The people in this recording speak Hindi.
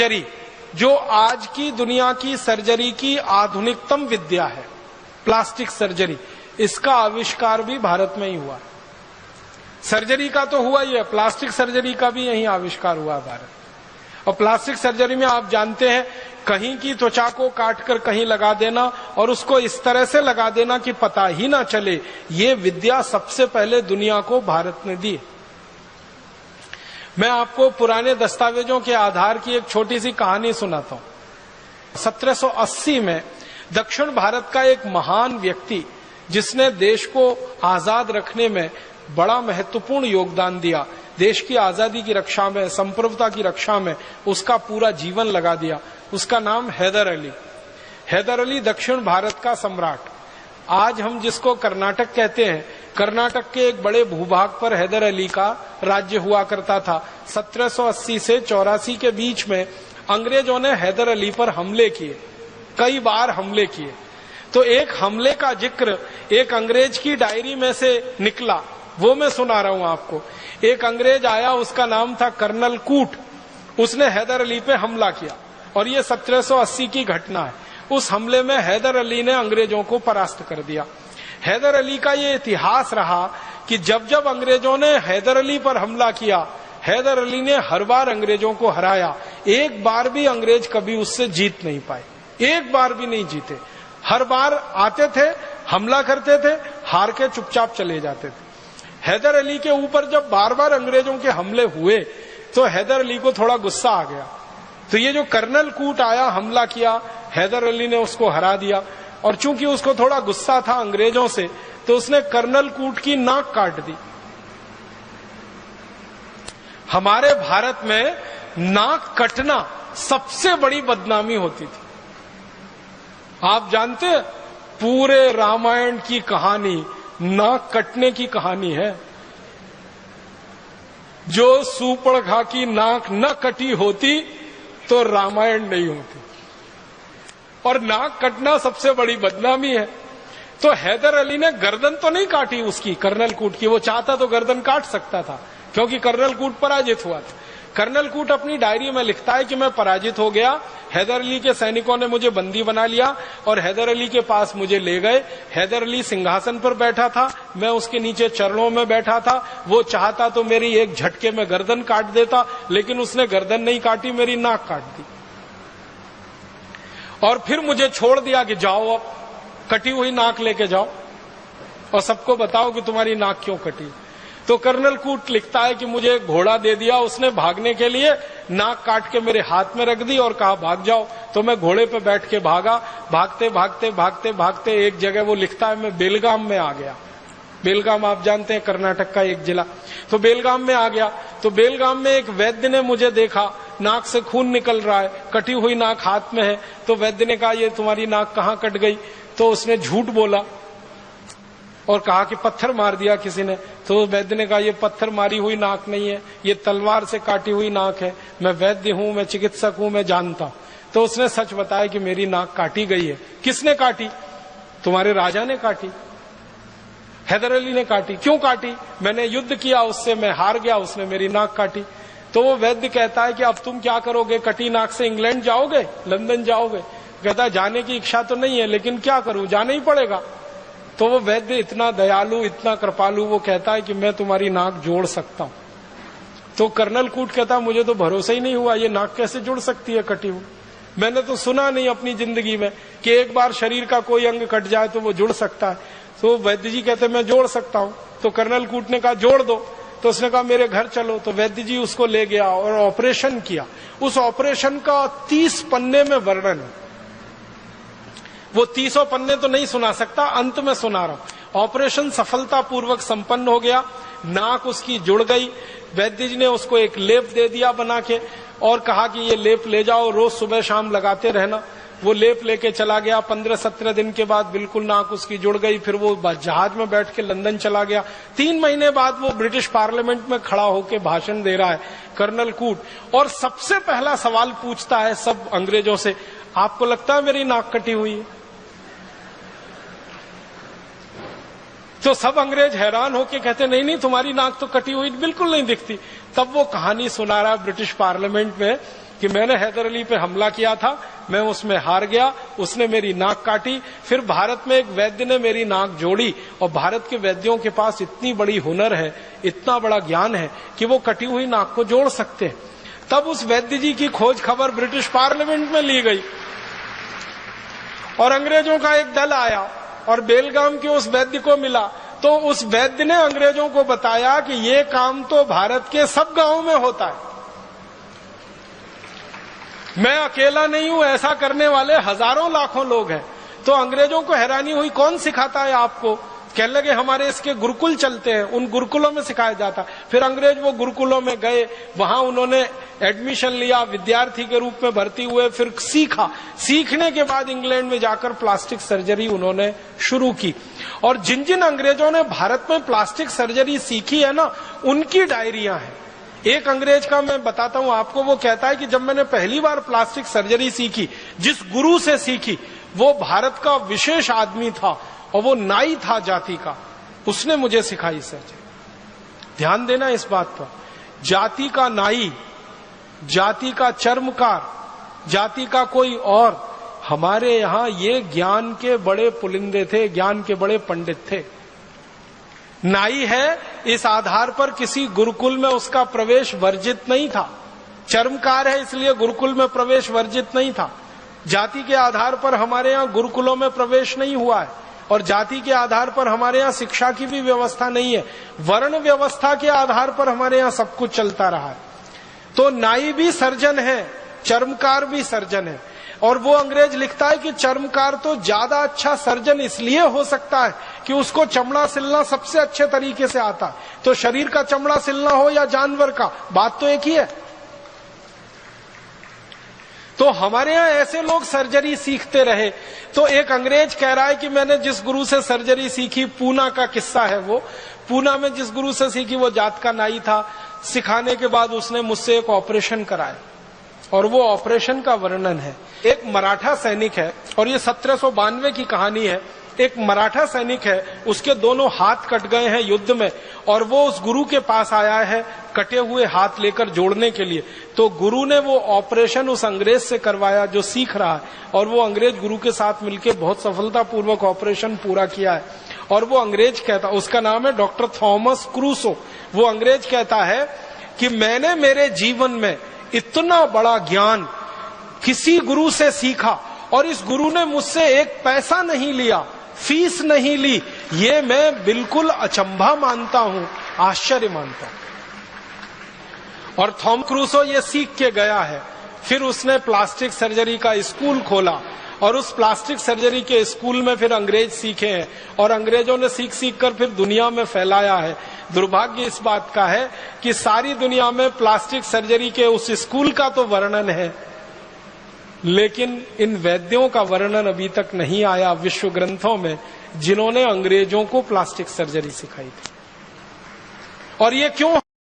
सर्जरी, जो आज की दुनिया की सर्जरी की आधुनिकतम विद्या है, प्लास्टिक सर्जरी, इसका आविष्कार भी भारत में ही हुआ। सर्जरी का तो हुआ ही है, प्लास्टिक सर्जरी का भी यही आविष्कार हुआ भारत। और प्लास्टिक सर्जरी में आप जानते हैं, कहीं की त्वचा को काटकर कहीं लगा देना और उसको इस तरह से लगा देना कि पता ही ना चले, ये विद्या सबसे पहले दुनिया को भारत ने दी। मैं आपको पुराने दस्तावेजों के आधार की एक छोटी सी कहानी सुनाता हूं। 1780 में दक्षिण भारत का एक महान व्यक्ति, जिसने देश को आजाद रखने में बड़ा महत्वपूर्ण योगदान दिया, देश की आजादी की रक्षा में, संप्रभुता की रक्षा में उसका पूरा जीवन लगा दिया, उसका नाम हैदर अली। हैदर अली दक्षिण भारत का सम्राट। आज हम जिसको कर्नाटक कहते हैं, कर्नाटक के एक बड़े भूभाग पर हैदर अली का राज्य हुआ करता था। 1780 से 84 के बीच में अंग्रेजों ने हैदर अली पर हमले किए, कई बार हमले किए। तो एक हमले का जिक्र एक अंग्रेज की डायरी में से निकला, वो मैं सुना रहा हूं आपको। एक अंग्रेज आया, उसका नाम था कर्नल कूट, उसने हैदर अली पे हमला किया और ये 1780 की घटना है। उस हमले में हैदर अली ने अंग्रेजों को परास्त कर दिया। हैदर अली का ये इतिहास रहा कि जब जब अंग्रेजों ने हैदर अली पर हमला किया, हैदर अली ने हर बार अंग्रेजों को हराया। एक बार भी अंग्रेज कभी उससे जीत नहीं पाए, एक बार भी नहीं जीते। हर बार आते थे, हमला करते थे, हार के चुपचाप चले जाते थे। हैदर अली के ऊपर जब बार बार अंग्रेजों के हमले हुए तो हैदर अली को थोड़ा गुस्सा आ गया। तो ये जो कर्नल कूट आया, हमला किया, हैदर अली ने उसको हरा दिया। और चूंकि उसको थोड़ा गुस्सा था अंग्रेजों से, तो उसने कर्नल कूट की नाक काट दी। हमारे भारत में नाक कटना सबसे बड़ी बदनामी होती थी। आप जानते हैं, पूरे रामायण की कहानी नाक कटने की कहानी है। जो सूर्पणखा की नाक न कटी होती तो रामायण नहीं होती। और नाक कटना सबसे बड़ी बदनामी है। तो हैदर अली ने गर्दन तो नहीं काटी उसकी, कर्नल कूट की। वो चाहता तो गर्दन काट सकता था, क्योंकि कर्नल कूट पराजित हुआ था। कर्नल कूट अपनी डायरी में लिखता है कि मैं पराजित हो गया, हैदर अली के सैनिकों ने मुझे बंदी बना लिया और हैदर अली के पास मुझे ले गए। हैदर अली सिंहासन पर बैठा था, मैं उसके नीचे चरणों में बैठा था। वो चाहता तो मेरी एक झटके में गर्दन काट देता, लेकिन उसने गर्दन नहीं काटी, मेरी नाक काट दी। और फिर मुझे छोड़ दिया कि जाओ, अब कटी हुई नाक लेके जाओ और सबको बताओ कि तुम्हारी नाक क्यों कटी। तो कर्नल कूट लिखता है कि मुझे एक घोड़ा दे दिया उसने भागने के लिए, नाक काट के मेरे हाथ में रख दी और कहा भाग जाओ। तो मैं घोड़े पे बैठ के भागा। भागते भागते भागते भागते एक जगह वो लिखता है मैं बेलगाम में आ गया। बेलगाम आप जानते हैं, कर्नाटक का एक जिला। तो बेलगाम में आ गया। तो बेलगाम में एक वैद्य ने मुझे देखा, नाक से खून निकल रहा है, कटी हुई नाक हाथ में है। तो वैद्य ने कहा ये तुम्हारी नाक कहाँ कट गई? तो उसने झूठ बोला और कहा कि पत्थर मार दिया किसी ने। तो वैद्य ने कहा ये पत्थर मारी हुई नाक नहीं है, ये तलवार से काटी हुई नाक है। मैं वैद्य हूं, मैं चिकित्सक हूं, मैं जानता हूं। तो उसने सच बताया कि मेरी नाक काटी गई है। किसने काटी? तुम्हारे राजा ने काटी, हैदर अली ने काटी। क्यों काटी? मैंने युद्ध किया उससे, मैं हार गया, उसने मेरी नाक काटी। तो वो वैद्य कहता है कि अब तुम क्या करोगे? कटी नाक से इंग्लैंड जाओगे, लंदन जाओगे? कहता है जाने की इच्छा तो नहीं है, लेकिन क्या करूं, जाना ही पड़ेगा। तो वो वैद्य इतना दयालु, इतना कृपालु, वो कहता है कि मैं तुम्हारी नाक जोड़ सकता हूं। तो कर्नल कूट कहता है मुझे तो भरोसा ही नहीं हुआ, ये नाक कैसे जुड़ सकती है कटी हुई? मैंने तो सुना नहीं अपनी जिंदगी में कि एक बार शरीर का कोई अंग कट जाए तो वो जुड़ सकता है। तो वैद्य जी कहते मैं जोड़ सकता हूं। तो कर्नल कूट ने कहा जोड़ दो। तो उसने कहा मेरे घर चलो। तो वैद्य जी उसको ले गया और ऑपरेशन किया। उस ऑपरेशन का 30 पन्ने में वर्णन है। वो 30 पन्ने तो नहीं सुना सकता, अंत में सुना रहा हूं। ऑपरेशन सफलतापूर्वक संपन्न हो गया, नाक उसकी जुड़ गई। वैद्य जी ने उसको एक लेप दे दिया बना के और कहा कि ये लेप ले जाओ, रोज सुबह शाम लगाते रहना। वो लेप लेके चला गया। 15-17 दिन के बाद बिल्कुल नाक उसकी जुड़ गई। फिर वो जहाज में बैठ के लंदन चला गया। 3 महीने बाद वो ब्रिटिश पार्लियामेंट में खड़ा होकर भाषण दे रहा है कर्नल कूट, और सबसे पहला सवाल पूछता है सब अंग्रेजों से, आपको लगता है मेरी नाक कटी हुई है? तो सब अंग्रेज हैरान होके कहते नहीं नहीं तुम्हारी नाक तो कटी हुई बिल्कुल नहीं दिखती। तब वो कहानी सुना रहा ब्रिटिश पार्लियामेंट में कि मैंने हैदर अली पे हमला किया था, मैं उसमें हार गया, उसने मेरी नाक काटी, फिर भारत में एक वैद्य ने मेरी नाक जोड़ी, और भारत के वैद्यों के पास इतनी बड़ी हुनर है, इतना बड़ा ज्ञान है कि वो कटी हुई नाक को जोड़ सकते हैं। तब उस वैद्य जी की खोज खबर ब्रिटिश पार्लियामेंट में ली गई और अंग्रेजों का एक दल आया और बेलगाम के उस वैद्य को मिला, तो उस वैद्य ने अंग्रेजों को बताया कि ये काम तो भारत के सब गांवों में होता है, मैं अकेला नहीं हूं, ऐसा करने वाले हजारों लाखों लोग हैं। तो अंग्रेजों को हैरानी हुई, कौन सिखाता है आपको? कहने लगे हमारे इसके गुरुकुल चलते हैं, उन गुरुकुलों में सिखाया जाता। फिर अंग्रेज वो गुरुकुलों में गए, वहां उन्होंने एडमिशन लिया, विद्यार्थी के रूप में भर्ती हुए, फिर सीखा। सीखने के बाद इंग्लैंड में जाकर प्लास्टिक सर्जरी उन्होंने शुरू की। और जिन जिन अंग्रेजों ने भारत में प्लास्टिक सर्जरी सीखी है ना, उनकी डायरियां हैं। एक अंग्रेज का मैं बताता हूं आपको, वो कहता है कि जब मैंने पहली बार प्लास्टिक सर्जरी सीखी, जिस गुरु से सीखी वो भारत का विशेष आदमी था और वो नाई था जाति का, उसने मुझे सिखाई सर्जरी। ध्यान देना इस बात पर, जाति का नाई, जाति का चर्मकार, जाति का कोई और, हमारे यहां ये ज्ञान के बड़े पुलिंदे थे, ज्ञान के बड़े पंडित थे। नाई है इस आधार पर किसी गुरुकुल में उसका प्रवेश वर्जित नहीं था, चर्मकार है इसलिए गुरुकुल में प्रवेश वर्जित नहीं था। जाति के आधार पर हमारे यहाँ गुरुकुलों में प्रवेश नहीं हुआ है, और जाति के आधार पर हमारे यहाँ शिक्षा की भी व्यवस्था नहीं है, वर्ण व्यवस्था के आधार पर हमारे यहाँ सब कुछ चलता रहा है। तो नाई भी सर्जन है, चर्मकार भी सर्जन है। और वो अंग्रेज लिखता है कि चर्मकार तो ज्यादा अच्छा सर्जन इसलिए हो सकता है कि उसको चमड़ा सिलना सबसे अच्छे तरीके से आता है। तो शरीर का चमड़ा सिलना हो या जानवर का, बात तो एक ही है। तो हमारे यहां ऐसे लोग सर्जरी सीखते रहे। तो एक अंग्रेज कह रहा है कि मैंने जिस गुरु से सर्जरी सीखी, पूना का किस्सा है वो, पूना में जिस गुरु से सीखी वो जात का नाई था। सिखाने के बाद उसने मुझसे एक ऑपरेशन कराया, और वो ऑपरेशन का वर्णन है। एक मराठा सैनिक है, और ये 1792 की कहानी है। एक मराठा सैनिक है, उसके दोनों हाथ कट गए हैं युद्ध में, और वो उस गुरु के पास आया है कटे हुए हाथ लेकर जोड़ने के लिए। तो गुरु ने वो ऑपरेशन उस अंग्रेज से करवाया जो सीख रहा है, और वो अंग्रेज गुरु के साथ मिलकर बहुत सफलतापूर्वक ऑपरेशन पूरा किया है। और वो अंग्रेज कहता, उसका नाम है डॉक्टर थॉमस क्रूसो। वो अंग्रेज कहता है कि मैंने मेरे जीवन में इतना बड़ा ज्ञान किसी गुरु से सीखा, और इस गुरु ने मुझसे एक पैसा नहीं लिया, फीस नहीं ली। ये मैं बिल्कुल अचंभा मानता हूं, आश्चर्य मानता हूं। और थॉम क्रूसो ये सीख के गया है। फिर उसने प्लास्टिक सर्जरी का स्कूल खोला, और उस प्लास्टिक सर्जरी के स्कूल में फिर अंग्रेज सीखे हैं, और अंग्रेजों ने सीख सीख कर फिर दुनिया में फैलाया है। दुर्भाग्य इस बात का है कि सारी दुनिया में प्लास्टिक सर्जरी के उस स्कूल का तो वर्णन है, लेकिन इन वैद्यों का वर्णन अभी तक नहीं आया विश्व ग्रंथों में, जिन्होंने अंग्रेजों को प्लास्टिक सर्जरी सिखाई थी। और ये क्यों